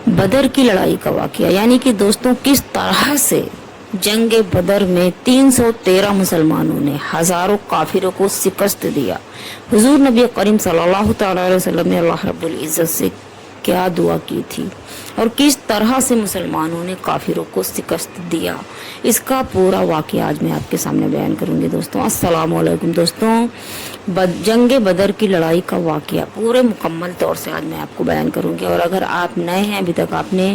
बदर की लड़ाई का वाकया, यानी कि दोस्तों किस तरह से जंग बदर में 313 मुसलमानों ने हजारों काफिरों को शिकस्त दिया। हुजूर नबी करीम सल्लल्लाहु अलैहि वसल्लम ने अल्लाह रब्बुल इज्जत से क्या दुआ की थी और किस तरह से मुसलमानों ने काफिरों को शिकस्त दिया, इसका पूरा वाकया आज मैं आपके सामने बयान करूंगी। दोस्तों अस्सलाम वालेकुम। दोस्तों जंग बदर की लड़ाई का वाकया पूरे मुकम्मल तौर से आज मैं आपको बयान करूंगी। और अगर आप नए हैं, अभी तक आपने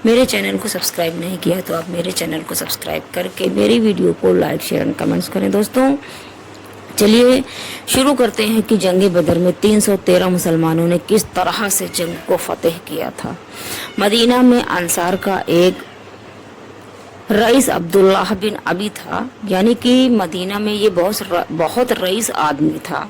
मेरे चैनल को सब्सक्राइब नहीं किया तो आप मेरे चैनल को सब्सक्राइब करके मेरी वीडियो को लाइक शेयर एंड कमेंट्स करें। दोस्तों चलिए शुरू करते हैं कि जंग बदर में 313 मुसलमानों ने किस तरह से जंग को फतेह किया था। मदीना में अंसार का एक रईस अब्दुल्लाह बिन अबी था, यानी कि मदीना में ये बहुत रईस आदमी था।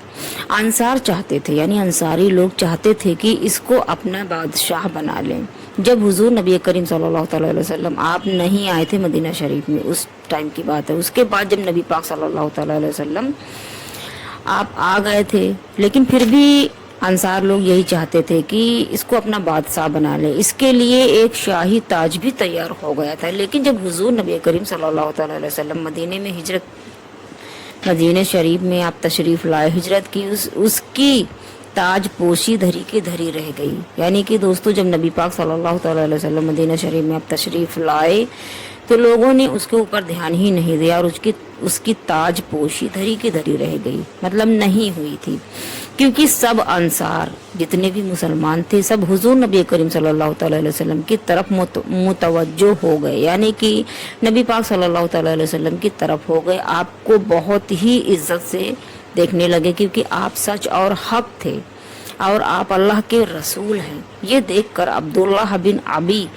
अंसार चाहते थे, यानी अंसारी लोग चाहते थे कि इसको अपना बादशाह बना लें। जब हुजूर नबी करीम सल्लल्लाहु अलैहि वसल्लम आप नहीं आए थे मदीना शरीफ में, उस टाइम की बात है। उसके बाद जब नबी पाक सल्लल्लाहु अलैहि वसल्लम आप आ गए थे, लेकिन फिर भी अंसार लोग यही चाहते थे कि इसको अपना बादशाह बना ले। इसके लिए एक शाही ताज भी तैयार हो गया था। लेकिन जब हुजूर नबी करीम सल्लल्लाहु अलैहि वसल्लम मदीने में मदीने शरीफ में आप तशरीफ लाए, हिजरत की, उसकी ताज पोशी धरी की धरी रह गई। यानी कि दोस्तों जब नबी पाक सल्लल्लाहु अलैहि वसल्लम मदीना शरीफ में आप तशरीफ लाए तो लोगों ने उसके ऊपर ध्यान ही नहीं दिया और उसकी ताज पोशी धरी की धरी रह गई, मतलब नहीं हुई थी। क्योंकि सब अंसार जितने भी मुसलमान थे सब हुजूर नबी करीम सल्लल्लाहु अलैहि वसल्लम की तरफ मुतवज्जो हो गए, यानी कि नबी पाक सल्लल्लाहु अलैहि वसल्लम की तरफ हो गए। आपको बहुत ही इज्जत से देखने लगे क्योंकि आप सच और हक थे और आप अल्लाह के रसूल हैं। ये देखकर अब्दुल्लाह बिन अबी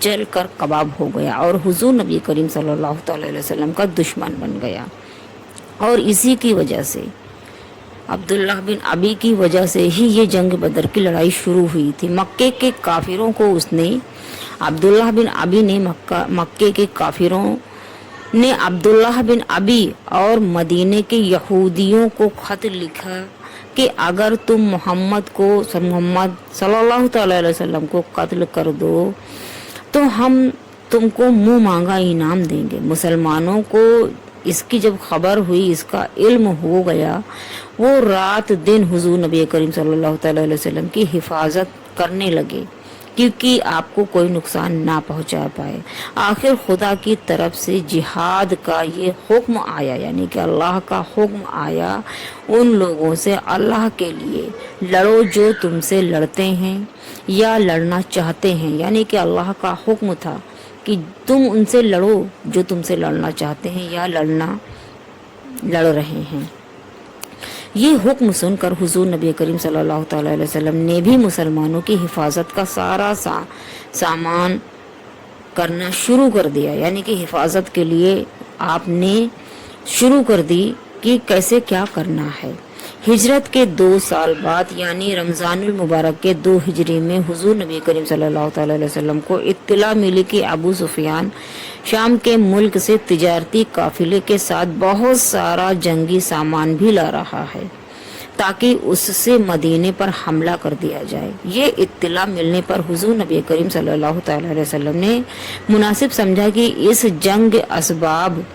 जल कर कबाब हो गया और हुजूर नबी करीम सल्लल्लाहु अलैहि वसल्लम का दुश्मन बन गया। और इसी की वजह से, अब्दुल्लाह बिन अबी की वजह से ही ये जंग बदर की लड़ाई शुरू हुई थी। मक्के के काफिरों को अब्दुल्लाह बिन अबी ने मक्के के काफिरों ने अब्दुल्लाह बिन अबी और मदीने के यहूदियों को खत लिखा कि अगर तुम मोहम्मद सल्लल्लाहु अलैहि वसल्लम को कत्ल कर दो तो हम तुमको मुंह मांगा इनाम देंगे। मुसलमानों को इसकी जब खबर हुई, इसका इल्म हो गया, वो रात दिन हुजूर नबी करीम सल्लल्लाहु अलैहि वसल्लम की हिफाजत करने लगे क्योंकि आपको कोई नुकसान ना पहुंचा पाए। आखिर खुदा की तरफ से जिहाद का ये हुक्म आया, यानी कि अल्लाह का हुक्म आया उन लोगों से, अल्लाह के लिए लड़ो जो तुमसे लड़ते हैं या लड़ना चाहते हैं। यानी कि अल्लाह का हुक्म था कि तुम उनसे लड़ो जो तुमसे लड़ना चाहते हैं या लड़ रहे हैं। ये हुक्म सुनकर हुजूर नबी करीम सल्लल्लाहु अलैहि वसल्लम ने भी मुसलमानों की हिफाजत का सारा सामान करना शुरू कर दिया। यानी कि हिफाजत के लिए आपने शुरू कर दी कि कैसे क्या करना है। हिजरत के 2 साल बाद, यानी रमजानुल मुबारक के 2 हिजरी में हुजूर नबी करीम सल्लल्लाहु अलैहि वसल्लम को इत्तला मिली कि अबू सुफियान शाम के मुल्क से तिजारती काफिले के साथ बहुत सारा जंगी सामान भी ला रहा है ताकि उससे मदीने पर हमला कर दिया जाए। ये इत्तला मिलने पर हुजूर नबी करीम सल्लल्लाहु अलैहि वसल्लम ने मुनासिब समझा कि इस जंग असबाब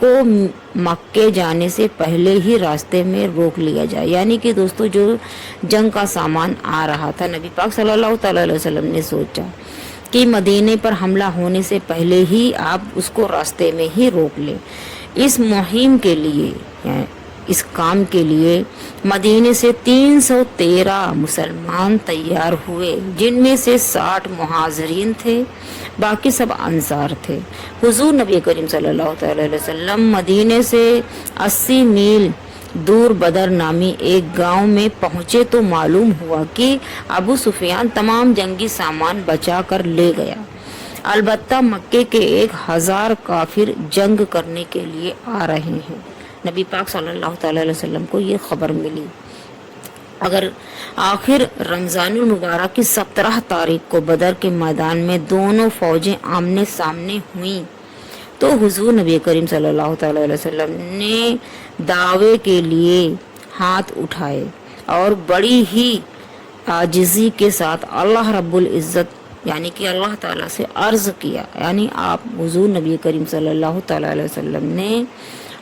को मक्के जाने से पहले ही रास्ते में रोक लिया जाए। यानी कि दोस्तों जो जंग का सामान आ रहा था, नबी पाक सल्लल्लाहु अलैहि वसल्लम ने सोचा कि मदीने पर हमला होने से पहले ही आप उसको रास्ते में ही रोक लें। इस मुहिम के लिए, इस काम के लिए मदीने से 313 मुसलमान तैयार हुए, जिनमें से 60 मुहाजिरीन थे, बाकी सब अंसार थे। हुजूर नबी करीम सल्लल्लाहु अलैहि वसल्लम मदीने से 80 मील दूर बदर नामी एक गांव में पहुंचे तो मालूम हुआ कि अबू सुफियान तमाम जंगी सामान बचा कर ले गया। अलबत्ता मक्के के 1000 काफिर जंग करने के लिए आ रहे हैं। नबी पाक सल्लल्लाहु अलैहि वसल्लम को ये खबर मिली। अगर आखिर रमजानुल मुबारक की 17 तारीख को बदर के मैदान में दोनों फौजें आमने सामने हुईं तो हुजूर नबी करीम सल्लल्लाहु अलैहि वसल्लम ने दावे के लिए हाथ उठाए और बड़ी ही आजिज़ी के साथ अल्लाह रब्बुल इज़्ज़त یعنی کہ اللہ تعالیٰ سے عرض کیا، یعنی آپ حضور نبی کریم صلی اللہ تعالیٰ علیہ وسلم نے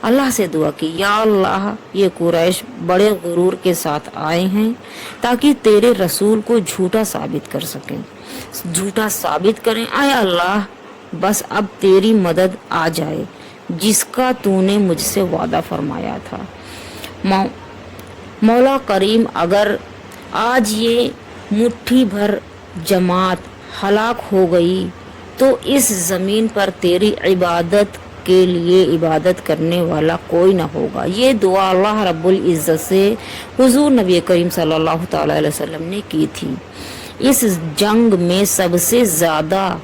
اللہ سے دعا کی، یا اللہ یہ قریش بڑے غرور کے ساتھ آئے ہیں تاکہ تیرے رسول کو جھوٹا ثابت کر سکیں، جھوٹا ثابت کریں، اے اللہ بس اب تیری مدد آ جائے جس کا تو نے مجھ سے وعدہ فرمایا تھا۔ مولا کریم اگر آج یہ مٹھی بھر جماعت ہلاک ہو گئی تو اس زمین پر تیری عبادت کے لیے عبادت کرنے والا کوئی نہ ہوگا۔ یہ دعا اللہ رب العزت سے حضور نبی کریم صلی اللہ تعالی علیہ وسلم نے کی تھی۔ اس جنگ میں سب سے زیادہ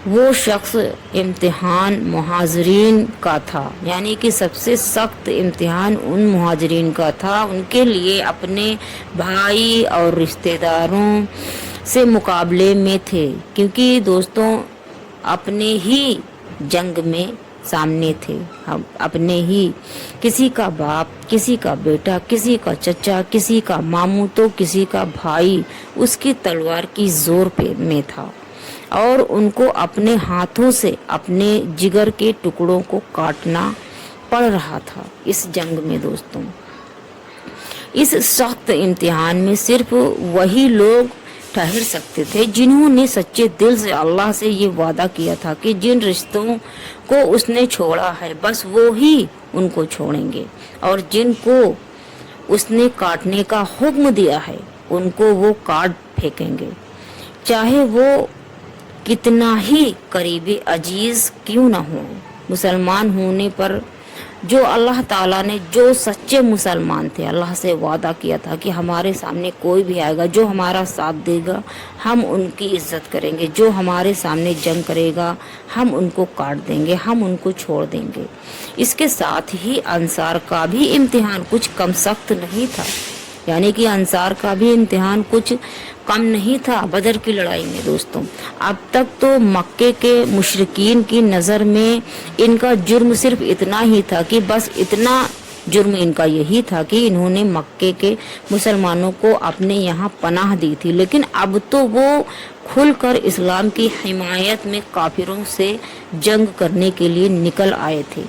وہ شخص امتحان مہاجرین کا تھا، یعنی کہ سب سے سخت امتحان ان مہاجرین کا تھا، ان کے لیے اپنے بھائی اور رشتہ داروں سے مقابلے میں تھے، کیونکہ دوستوں اپنے ہی جنگ میں سامنے تھے، اپنے ہی کسی کا باپ، کسی کا بیٹا، کسی کا چچا، کسی کا ماموں تو کسی کا بھائی اس کی تلوار کی زور پہ میں تھا، اور ان کو اپنے ہاتھوں سے اپنے جگر کے ٹکڑوں کو کاٹنا پڑ رہا تھا اس جنگ میں۔ دوستوں اس سخت امتحان میں صرف وہی لوگ ٹھہر سکتے تھے جنہوں نے سچے دل سے اللہ سے یہ وعدہ کیا تھا کہ جن رشتوں کو اس نے چھوڑا ہے بس وہی ان کو چھوڑیں گے، اور جن کو اس نے کاٹنے کا حکم دیا ہے ان کو وہ کاٹ پھینکیں گے، چاہے وہ کتنا ہی قریبی عزیز کیوں نہ ہو۔ مسلمان ہونے پر جو اللہ تعالیٰ نے جو سچے مسلمان تھے اللہ سے وعدہ کیا تھا کہ ہمارے سامنے کوئی بھی آئے گا جو ہمارا ساتھ دے گا ہم ان کی عزت کریں گے، جو ہمارے سامنے جنگ کرے گا ہم ان کو کاٹ دیں گے، ہم ان کو چھوڑ دیں گے۔ اس کے ساتھ ہی انصار کا بھی امتحان کچھ کم سخت نہیں تھا، یعنی کہ انصار کا بھی امتحان کچھ کم نہیں تھا بدر کی لڑائی میں۔ دوستوں اب تک تو مکے کے مشرکین کی نظر میں ان کا جرم صرف اتنا ہی تھا کہ بس اتنا جرم ان کا یہی تھا کہ انہوں نے مکے کے مسلمانوں کو اپنے یہاں پناہ دی تھی، لیکن اب تو وہ کھل کر اسلام کی حمایت میں کافروں سے جنگ کرنے کے لیے نکل آئے تھے۔